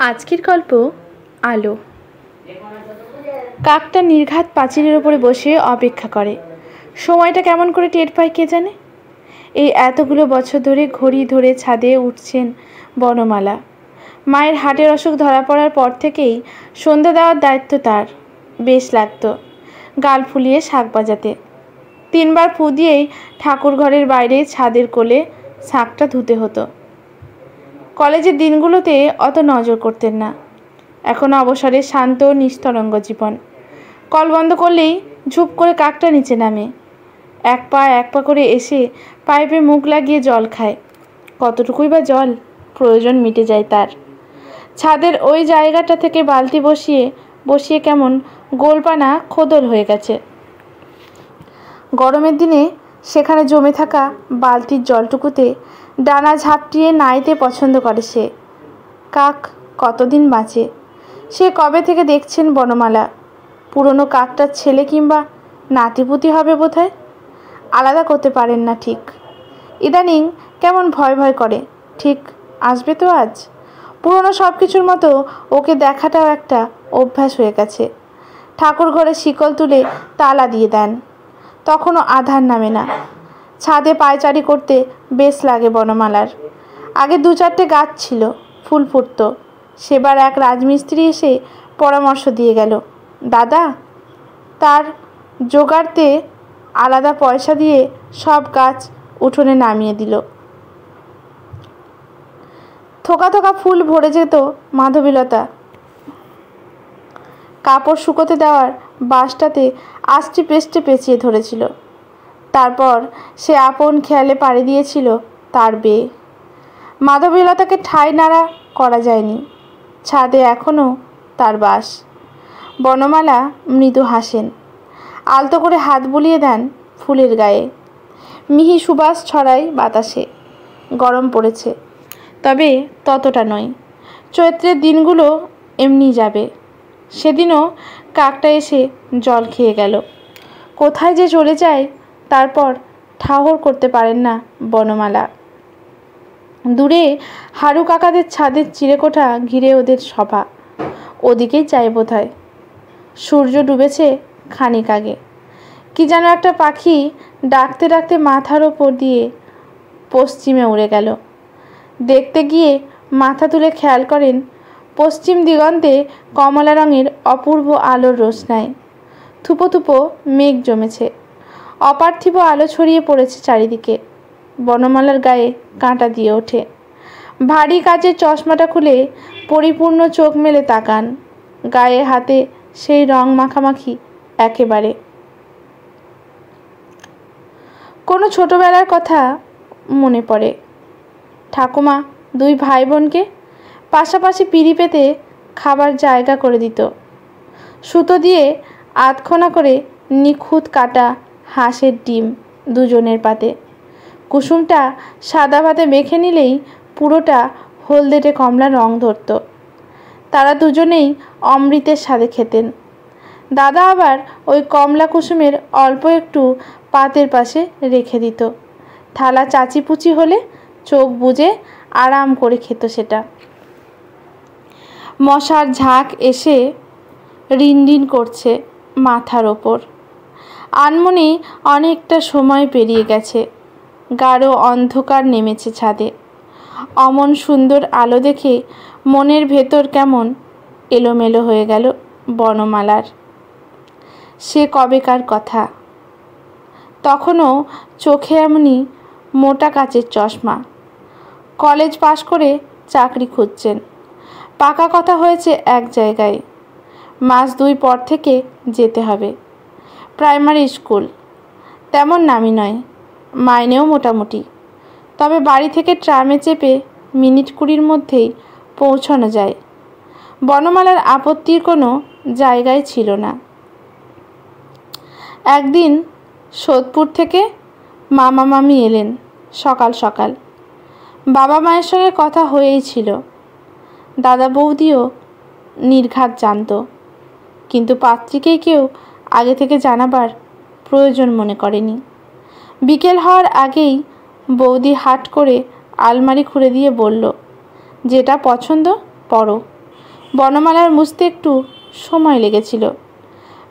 আজকের গল্প আলো। কাকটা নির্ঘাত পাঁচিলের ওপরে বসে অপেক্ষা করে। সময়টা কেমন করে টের পায় কে জানে। এই এতগুলো বছর ধরে ঘড়ি ধরে ছাদে উঠছেন বনমালা। মায়ের হার্টের অসুখ ধরা পড়ার পর থেকেই সন্ধ্যা দেওয়ার দায়িত্ব তার। বেশ লাগতো গাল ফুলিয়ে শাঁখ বাজাতে। 3 বার ফু দিয়েই ঠাকুর ঘরের বাইরে ছাদের কোলে শাঁখটা ধুতে হতো। কলেজের দিনগুলোতে অত নজর করতেন না। এখন অবসরে শান্ত নিস্তরঙ্গ জীবন। কল বন্ধ করলেই ঝুপ করে কাকটা নিচে নামে। এক পা করে এসে পাইপে মুখ লাগিয়ে জল খায়। কতটুকুই বা জল, প্রয়োজন মিটে যায় তার। ছাদের ওই জায়গাটা থেকে বালতি বসিয়ে কেমন গোলপানা খোদল হয়ে গেছে। গরমের দিনে সেখানে জমে থাকা বালতির জলটুকুতে ডানা ঝাপটিয়ে নাইতে পছন্দ করে সে। কাক কতদিন বাঁচে সে কবে থেকে দেখছেন বনমালা। পুরনো কাকটার ছেলে কিংবা নাতিপুতি হবে বোধহয়। আলাদা করতে পারেন না ঠিক। ইদানিং কেমন ভয় ভয় করে। ঠিক আসবে তো আজ। পুরনো সব কিছুর মতো ওকে দেখাটাও একটা অভ্যাস হয়ে গেছে। ঠাকুর ঘরে শিকল তুলে তালা দিয়ে দেন। তখনও আধার নামে না। ছাদে পায়চারি করতে বেশ লাগে বনমালার। আগে 2-4টে গাছ ছিল, ফুল ফুটত। সেবার এক রাজমিস্ত্রি এসে পরামর্শ দিয়ে গেল। দাদা তার জোগাড়তে আলাদা পয়সা দিয়ে সব গাছ উঠোনে নামিয়ে দিল। থোকা থোকা ফুল ভরে যেত মাধবীলতা। কাপড় শুকোতে দেওয়ার বাঁশটাতে আষ্টে পেষ্টে পেঁচিয়ে ধরেছিল। তারপর সে আপন খেয়ালে পাড়ি দিয়েছিল তার বেয়ে। মাধবীলতাকে ঠাঁই নাড়া করা যায়নি। ছাদে এখনও তার বাস। বনমালা মৃদু হাসেন। আলতো করে হাত বুলিয়ে দেন ফুলের গায়ে। মিহি সুবাস ছড়ায় বাতাসে। গরম পড়েছে, তবে ততটা নয়। চৈত্রের দিনগুলো এমনি যাবে। সেদিনও কাকটা এসে জল খেয়ে গেল। কোথায় যে চলে যায় তারপর ঠাহর করতে পারেন না বনমালা। দূরে হারু কাকাদের ছাদের চিলেকোঠা ঘিরে ওদের সভা। ওদিকেই চাই বোধহয়। সূর্য ডুবেছে খানিক আগে। কি যেন একটা পাখি ডাকতে ডাকতে মাথার ওপর দিয়ে পশ্চিমে উড়ে গেল। দেখতে গিয়ে মাথা তুলে খেয়াল করেন পশ্চিম দিগন্তে কমলা রঙের অপূর্ব আলোর রোশনায় থুপো থুপো মেঘ জমেছে। অপার্থিব আলো ছড়িয়ে পড়েছে চারিদিকে। বনমালার গায়ে কাঁটা দিয়ে ওঠে। ভারী কাচের চশমাটা খুলে পরিপূর্ণ চোখ মেলে তাকান। গায়ে হাতে সেই রং মাখামাখি একেবারে। কোনো ছোটবেলার কথা মনে পড়ে। ঠাকুমা 2 ভাই বোনকে পাশাপাশি পিঁড়ি পেতে খাবার জায়গা করে দিত। সুতো দিয়ে আধখোনা করে নিখুঁত কাটা হাঁসের ডিম দুজনের পাতে। কুসুমটা সাদা ভাতে মেখে নিলেই পুরোটা হলদেটে কমলা রং ধরত। তারা দুজনেই অমৃতের স্বাদে খেতেন। দাদা আবার ওই কমলা কুসুমের অল্প একটু পাতের পাশে রেখে দিত। থালা চাচিপুচি হলে চোখ বুজে আরাম করে খেত সেটা। মশার ঝাঁক এসে রিনরিন করছে মাথার ওপর। আনমনে অনেকটা সময় পেরিয়ে গেছে। গাঢ় অন্ধকার নেমেছে ছাদে। অমন সুন্দর আলো দেখে মনের ভেতর কেমন এলোমেলো হয়ে গেল বনমালার। সে কবেকার কথা। তখনও চোখে এমনি মোটা কাচের চশমা। কলেজ পাশ করে চাকরি খুঁজছেন। পাকা কথা হয়েছে এক জায়গায়। মাস 2 পর থেকে যেতে হবে। Primary school. তেমন নামি নয়, মাইনেও মোটামুটি। তবে বাড়ি থেকে ট্রামে চেপে মিনিট 20 মধ্যেই পৌঁছানো যায়। বনমালার আপত্তির কোনো জায়গায় ছিল না। একদিন সোদপুর থেকে মামা মামি এলেন সকাল সকাল। বাবা মায়ের সঙ্গে কথা হয়েই ছিল। দাদা বৌদিও নির্ঘাত জানত, কিন্তু পাত্রীকেই কেউ আগে থেকে জানাবার প্রয়োজন মনে করেনি। বিকেল হওয়ার আগেই বৌদি হাট করে আলমারি খুলে দিয়ে বলল, যেটা পছন্দ পড়ো। বনমালার মুছতে একটু সময় লেগেছিল।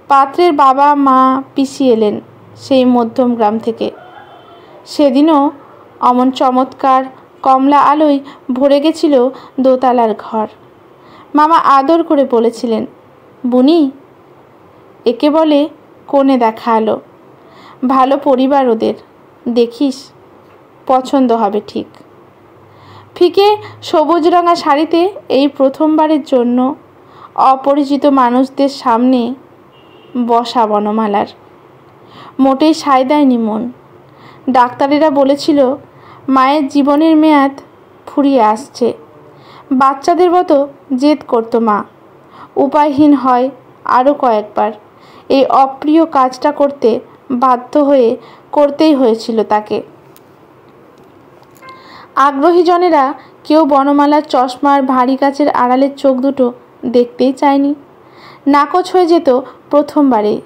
পাত্রের বাবা মা পিসি এলেন সেই মধ্যম গ্রাম থেকে। সেদিনও অমন চমৎকার কমলা আলোয় ভরে গেছিল দোতলার ঘর। মামা আদর করে বলেছিলেন, বুনি, একে বলে কোণে দেখা আলো, ভালো পরিবার ওদের, দেখিস পছন্দ হবে ঠিক। ফিকে সবুজ রঙা শাড়িতে এই প্রথমবারের জন্য অপরিচিত মানুষদের সামনে বসা বনমালার মোটেই সায় দেয়নি মন। ডাক্তারেরা বলেছিল মায়ের জীবনের মেয়াদ ফুরিয়ে আসছে। বাচ্চাদের মতো জেদ করতো মা। উপায়হীন হয় আরও কয়েকবার এই অপ্রিয় কাজটা করতে বাধ্য হয়ে করতেই হয়েছিল তাকে। আগ্রহী জনেরা কেউ বনমালার চশমার ভারী কাচের আড়ালের চোখ দুটো দেখতেই চায়নি। নাকচ হয়ে যেত প্রথমবারেই।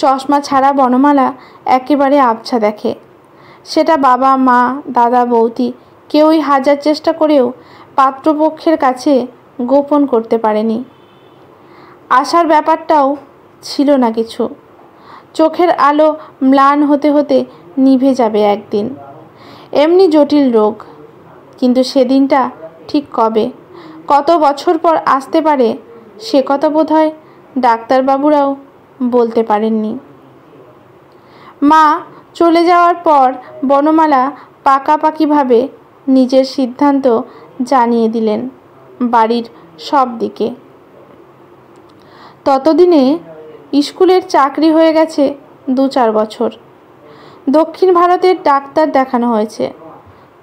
চশমা ছাড়া বনমালা একেবারে আবছা দেখে। সেটা বাবা মা দাদা বৌদি কেউই হাজার চেষ্টা করেও পাত্রপক্ষের কাছে গোপন করতে পারেনি। আশার ব্যাপারটাও ছিল না কিছু। চোখের আলো ম্লান হতে হতে নিভে যাবে একদিন, এমনি জটিল রোগ। কিন্তু সেদিনটা ঠিক কবে, কত বছর পর আসতে পারে সে কথা বোধহয় ডাক্তারবাবুরাও বলতে পারেননি। মা চলে যাওয়ার পর বনমালা পাকাপাকিভাবে নিজের সিদ্ধান্ত জানিয়ে দিলেন বাড়ির সব দিকে। ততদিনে স্কুলের চাকরি হয়ে গেছে 2-4 বছর। দক্ষিণ ভারতের ডাক্তার দেখানো হয়েছে।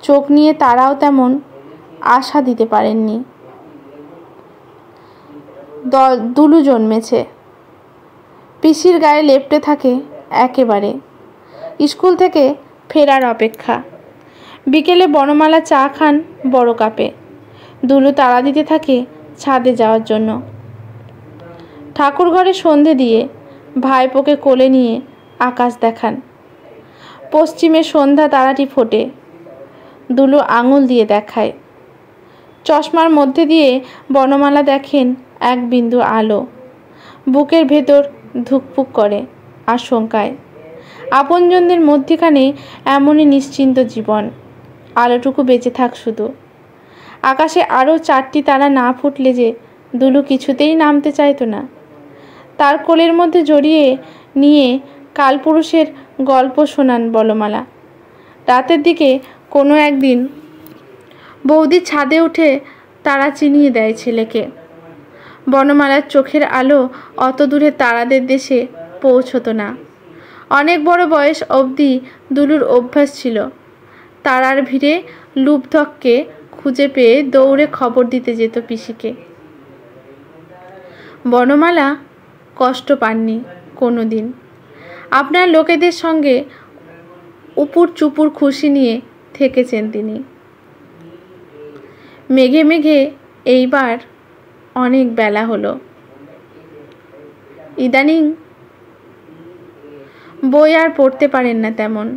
চোখ নিয়ে তারাও তেমন আশা দিতে পারেননি। দুলু জন্মেছে। পিসির গায়ে লেপ্টে থাকে একেবারে। স্কুল থেকে ফেরার অপেক্ষা। বিকেলে বনমালা চা খান বড় কাপে। দুলু তাড়া দিতে থাকে ছাদে যাওয়ার জন্য। ঠাকুর ঘরে সন্ধে দিয়ে ভাইপোকে কোলে নিয়ে আকাশ দেখান। পশ্চিমে সন্ধ্যা তারাটি ফোটে। দুলু আঙুল দিয়ে দেখায়। চশমার মধ্যে দিয়ে বনমালা দেখেন এক বিন্দু আলো। বুকের ভেতর ধুকপুক করে আশঙ্কায়। আপনজনদের মধ্যখানে এমনই নিশ্চিন্ত জীবন, আলোটুকু বেঁচে থাক শুধু। আকাশে আরও 4টি তারা না ফুটলে যে দুলু কিছুতেই নামতে চাইতো না। তার কোলের মধ্যে জড়িয়ে নিয়ে কালপুরুষের গল্প শোনান বনমালা। রাতের দিকে কোনো একদিন বৌদি ছাদে উঠে তারা চিনিয়ে দেয় ছেলেকে। বনমালার চোখের আলো অত দূরে তারাদের দেশে পৌঁছতো না। অনেক বড় বয়স অবধি দুলুর অভ্যাস ছিল তারার ভিড়ে লুব্ধককে খুঁজে পেয়ে দৌড়ে খবর দিতে যেত পিসিকে। বনমালা কষ্ট পাননি কোনো দিন। আপনার লোকেদের সঙ্গে উপুর চুপুর খুশি নিয়ে থেকেছেন তিনি। মেঘে মেঘে এইবার অনেক বেলা হলো। ইদানিং বই আর পড়তে পারেন না তেমন।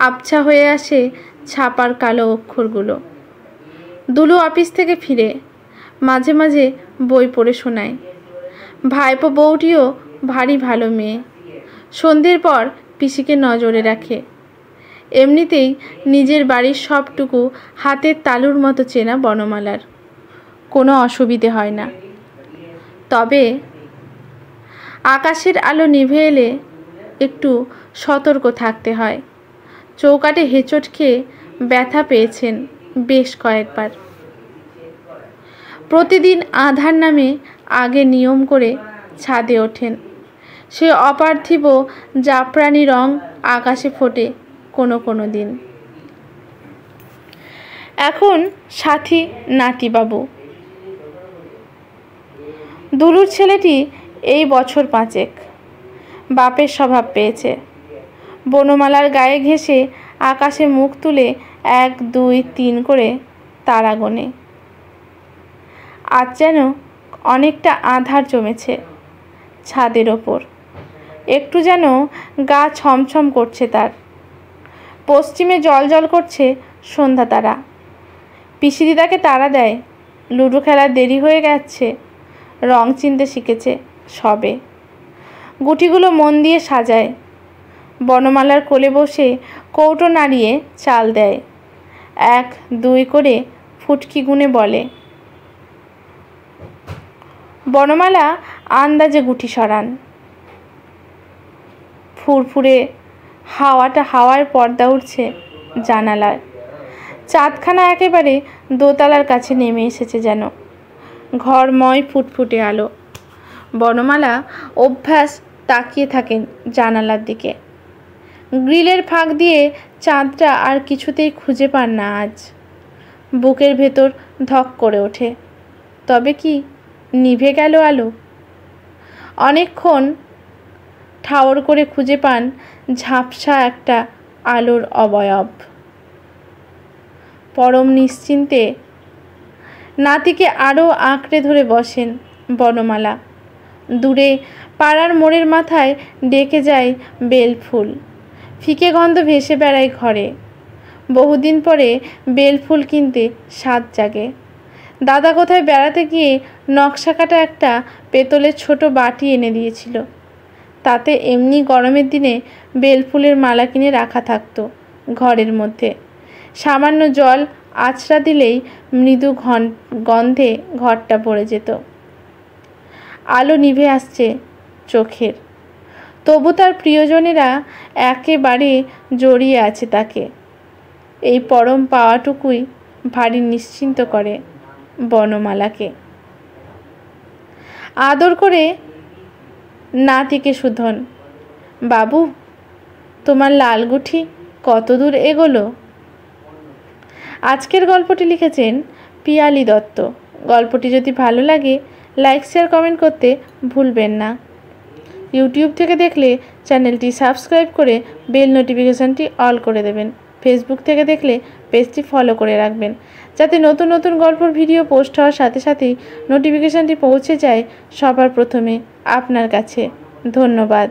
আবছা হয়ে আসে ছাপার কালো অক্ষরগুলো। দুলু অফিস থেকে ফিরে মাঝে মাঝে বই পড়ে শোনায়। ভাইপো বউটিও ভারী ভালো মেয়ে। সন্ধ্যের পর পিসিকে নজরে রাখে। এমনিতেই নিজের বাড়ির সবটুকু হাতের তালুর মতো চেনা বনমালার, কোনো অসুবিধে হয় না। তবে আকাশের আলো নিভে এলে একটু সতর্ক থাকতে হয়। চৌকাঠে হেঁচট খেয়ে ব্যথা পেয়েছেন বেশ কয়েকবার। প্রতিদিন আধার নামে আগে নিয়ম করে ছাদে ওঠেন। সে অপার্থিব জাফরানি রং আকাশে ফোটে কোনো কোনো দিন। এখন সাথী নাতিবাবু। দুলুর ছেলেটি এই বছর 5 বাপের স্বভাব পেয়েছে। বনমালার গায়ে ঘেঁষে আকাশে মুখ তুলে 1, 2, 3 করে তারা গোনে। আজ যেন অনেকটা আধার জমেছে ছাদের ওপর। একটু যেন গা ছমছম করছে তার। পশ্চিমে জল জল করছে সন্ধ্যা তারা। পিসিদিদাকে তাড়া দেয় লুডো খেলার দেরি হয়ে গেছে, রং চিনতে শিখেছে সবে। গুটিগুলো মন দিয়ে সাজায়, বনমালার কোলে বসে কৌটো নাড়িয়ে চাল দেয়। 1 2 করে ফুটকি গুনে বলে। বনমালা আন্দাজে গুটি সরান। ফুরফুরে হাওয়ার পর্দা উঠছে জানালার। চাঁদখানা একেবারে দোতলার কাছে নেমে এসেছে যেন। ঘরময় ফুটফুটে আলো। বনমালা অভ্যাস তাকিয়ে থাকেন জানালার দিকে। গ্রিলের ফাঁক দিয়ে চাঁদটা আর কিছুতেই খুঁজে পান না আজ। বুকের ভেতর ধক করে ওঠে। তবে কি নিভে গেল আলো? অনেকক্ষণ ঠাওর করে খুঁজে পান ঝাপসা একটা আলোর অবয়ব। পরম নিশ্চিন্তে নাতিকে আরও আঁকড়ে ধরে বসেন বনমালা। দূরে পাড়ার মোড়ের মাথায় ডেকে যায় বেলফুল। ফিকে গন্ধ ভেসে বেড়ায় ঘরে। বহুদিন পরে বেলফুল কিনতে স্বাদ জাগে। দাদা কোথায় বেড়াতে গিয়ে নকশা কাটা একটা পেতলের ছোট বাটি এনে দিয়েছিল। তাতে এমনি গরমের দিনে বেলফুলের মালা কিনে রাখা থাকতো ঘরের মধ্যে। সামান্য জল আছড়া দিলেই মৃদু গন্ধে ঘরটা ভরে যেত। আলো নিভে আসছে চোখের, তবু তার প্রিয়জনেরা একেবারে জড়িয়ে আছে তাকে। এই পরম পাওয়াটুকুই ভারী নিশ্চিন্ত করে বনমালাকে। আদর করে নাতিকে সুধন, বাবু তোমার লালগুঠি কত দূর এগোলো? আজকের গল্পটি লিখেছেন পিয়ালি দত্ত। গল্পটি যদি ভালো লাগে লাইক শেয়ার কমেন্ট করতে ভুলবেন না। ইউটিউব থেকে দেখলে চ্যানেলটি সাবস্ক্রাইব করে বেল নোটিফিকেশানটি অল করে দেবেন। ফেসবুক থেকে দেখলে পেজটি ফলো করে রাখবেন, যাতে নতুন নতুন গল্পের ভিডিও পোস্ট হওয়ার সাথে সাথেই নোটিফিকেশানটি পৌঁছে যায় সবার প্রথমে আপনার কাছে। ধন্যবাদ।